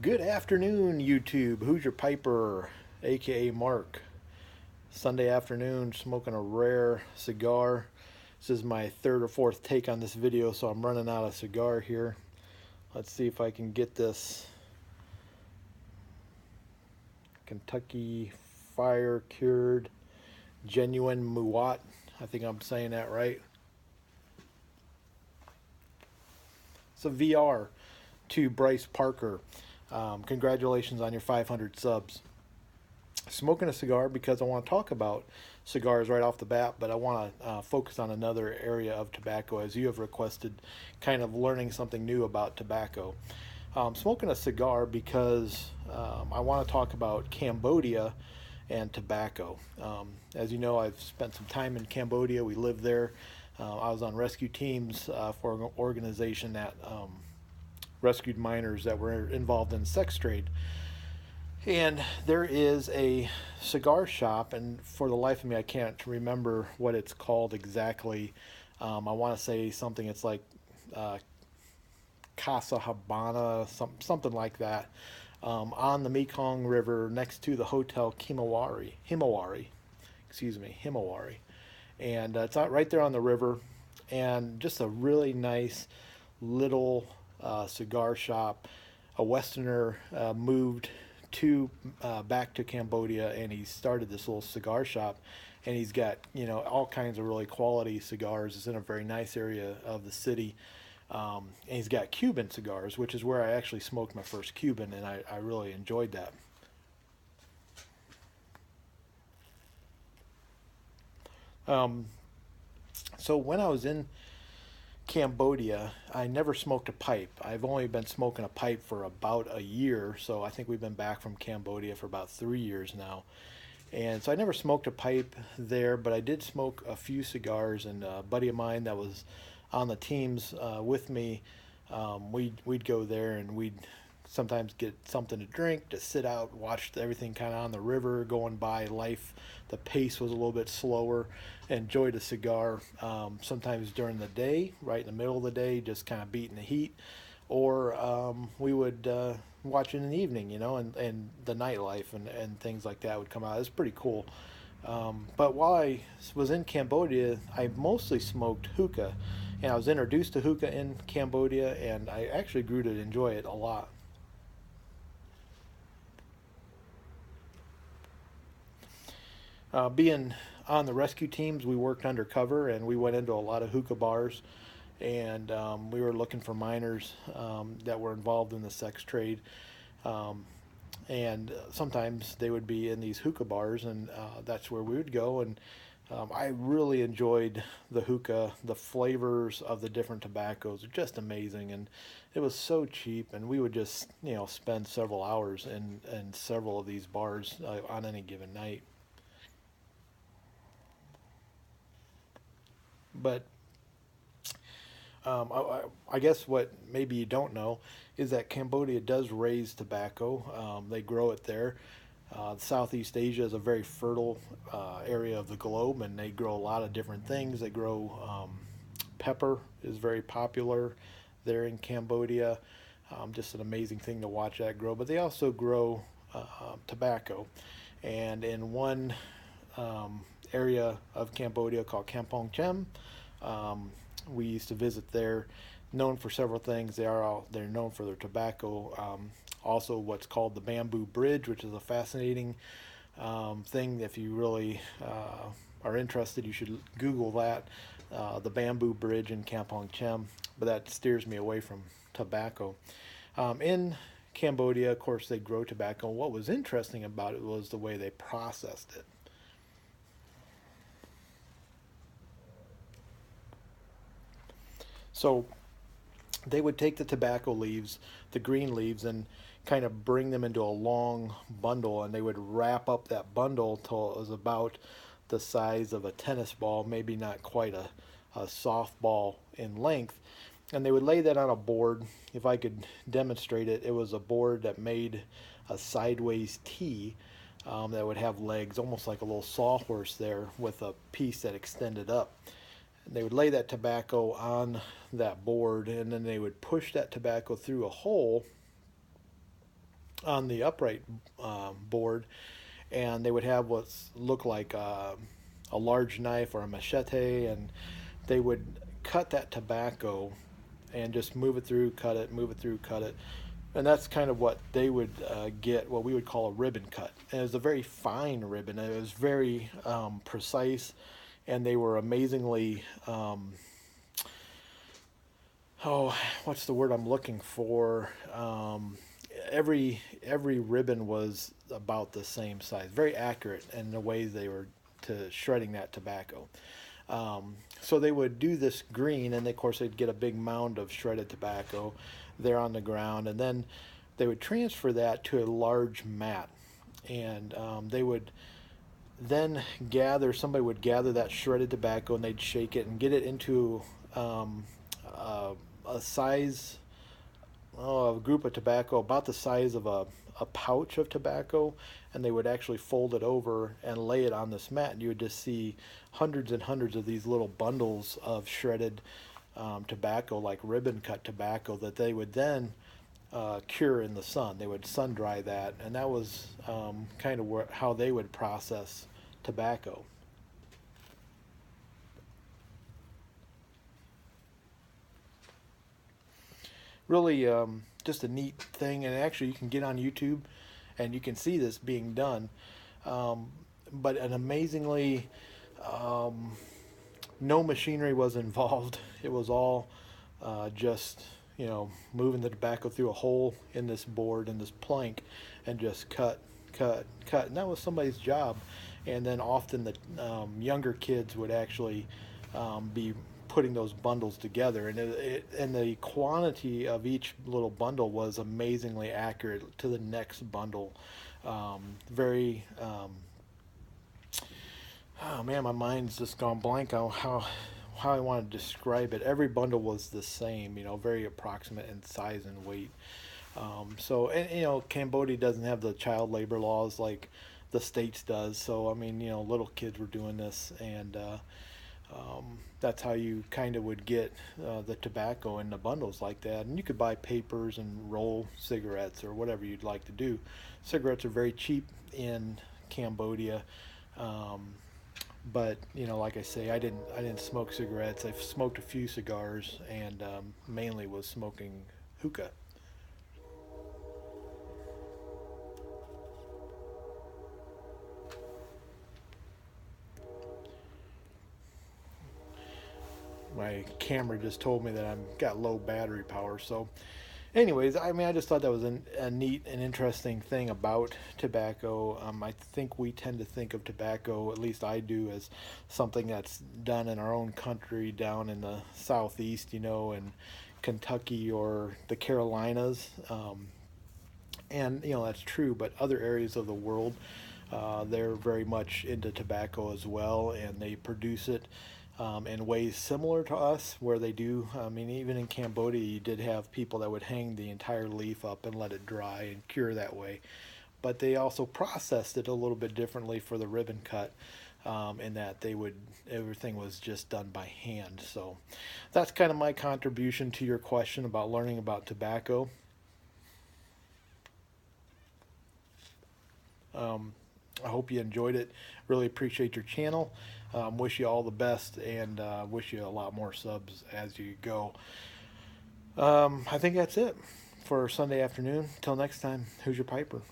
Good afternoon, YouTube. Who's your piper, aka Mark? Sunday afternoon, smoking a rare cigar. This is my third or fourth take on this video, so I'm running out of cigar here. Let's see if I can get this Kentucky Fire Cured Genuine Muat. I think I'm saying that right. It's a VR to Bryce Parker. Congratulations on your 500 subs. Smoking a cigar because I want to talk about cigars right off the bat, but I want to focus on another area of tobacco as you have requested, kind of learning something new about tobacco. Smoking a cigar because I want to talk about Cambodia and tobacco. As you know, I've spent some time in Cambodia. We lived there. I was on rescue teams for an organization that rescued minors that were involved in sex trade. And there is a cigar shop, and for the life of me, I can't remember what it's called exactly. I want to say something. It's like uh, Casa Habana, something like that, on the Mekong River, next to the Hotel Himawari, and it's out right there on the river, and just a really nice little cigar shop. A Westerner moved to back to Cambodia, and he started this little cigar shop, and he's got all kinds of really quality cigars. It's in a very nice area of the city, and he's got Cuban cigars, which is where I actually smoked my first Cuban, and I really enjoyed that. Um, so when I was in Cambodia, I never smoked a pipe. I've only been smoking a pipe for about a year, so I think we've been back from Cambodia for about 3 years now. And so I never smoked a pipe there, but I did smoke a few cigars. And a buddy of mine that was on the teams with me, we'd go there and we'd sometimes get something to drink, to sit out, watch everything kind of on the river going by. Life, the pace was a little bit slower. Enjoyed a cigar. Sometimes during the day, right in the middle of the day, just kind of beating the heat, or we would watch it in the evening, and the nightlife and things like that would come out. It's pretty cool. But while I was in Cambodia, I mostly smoked hookah, and I was introduced to hookah in Cambodia, and I actually grew to enjoy it a lot. Being on the rescue teams, we worked undercover and we went into a lot of hookah bars, and we were looking for minors that were involved in the sex trade. Um, and sometimes they would be in these hookah bars, and that's where we would go. And I really enjoyed the hookah. The flavors of the different tobaccos are just amazing, and it was so cheap. And we would just spend several hours in several of these bars on any given night. But I guess what maybe you don't know is that Cambodia does raise tobacco. They grow it there. Southeast Asia is a very fertile area of the globe, and they grow a lot of different things. They grow pepper is very popular there in Cambodia. Just an amazing thing to watch that grow. But they also grow tobacco, and in one um, area of Cambodia called Kampong Chem. Um, we used to visit there, known for several things. They're known for their tobacco. Also, what's called the Bamboo Bridge, which is a fascinating thing. If you really are interested, you should Google that. The Bamboo Bridge in Kampong Chem. But that steers me away from tobacco. In Cambodia, of course, they grow tobacco. What was interesting about it was the way they processed it. So they would take the tobacco leaves, the green leaves, and kind of bring them into a long bundle, and they would wrap up that bundle till it was about the size of a tennis ball, maybe not quite a softball in length. And they would lay that on a board. If I could demonstrate it, it was a board that made a sideways T that would have legs, almost like a little sawhorse there, with a piece that extended up. They would lay that tobacco on that board, and then they would push that tobacco through a hole on the upright board, and they would have what looked like a large knife or a machete, and they would cut that tobacco and just move it through, cut it, move it through, cut it. And that's kind of what they would get, what we would call a ribbon cut. And it was a very fine ribbon. It was very precise, and they were amazingly, oh, what's the word I'm looking for? Every ribbon was about the same size, very accurate in the way they were to shredding that tobacco. So they would do this green, and of course they'd get a big mound of shredded tobacco there on the ground, and then they would transfer that to a large mat, and they would then somebody would gather that shredded tobacco, and they'd shake it and get it into a size, a group of tobacco about the size of a pouch of tobacco, and they would actually fold it over and lay it on this mat, and you would just see hundreds and hundreds of these little bundles of shredded tobacco, like ribbon cut tobacco, that they would then cure in the sun. They would sun dry that, and that was kind of how they would process tobacco. Really, just a neat thing, and actually you can get on YouTube and you can see this being done. But an amazingly, no machinery was involved. It was all just, moving the tobacco through a hole in this board, in this plank, and just cut, cut, cut. And that was somebody's job. And then often the younger kids would actually be putting those bundles together, and the quantity of each little bundle was amazingly accurate to the next bundle. Very oh man, my mind's just gone blank on how I want to describe it. Every bundle was the same, very approximate in size and weight. So, and Cambodia doesn't have the child labor laws like the States does. So I mean, little kids were doing this, and that's how you kind of would get the tobacco in the bundles like that. And you could buy papers and roll cigarettes or whatever you'd like to do. Cigarettes are very cheap in Cambodia, but like I say, I didn't smoke cigarettes. I've smoked a few cigars, and mainly was smoking hookah. My camera just told me that I've got low battery power. So, anyways, I mean, I just thought that was a neat and interesting thing about tobacco. I think we tend to think of tobacco, at least I do, as something that's done in our own country, down in the southeast, in Kentucky or the Carolinas. And that's true, but other areas of the world, they're very much into tobacco as well, and they produce it in ways similar to us, where they do. I mean, even in Cambodia, you did have people that would hang the entire leaf up and let it dry and cure that way. But they also processed it a little bit differently for the ribbon cut, in that everything was just done by hand. So that's kind of my contribution to your question about learning about tobacco. I hope you enjoyed it. Really appreciate your channel. Wish you all the best, and wish you a lot more subs as you go. I think that's it for Sunday afternoon. Till next time, who's your piper?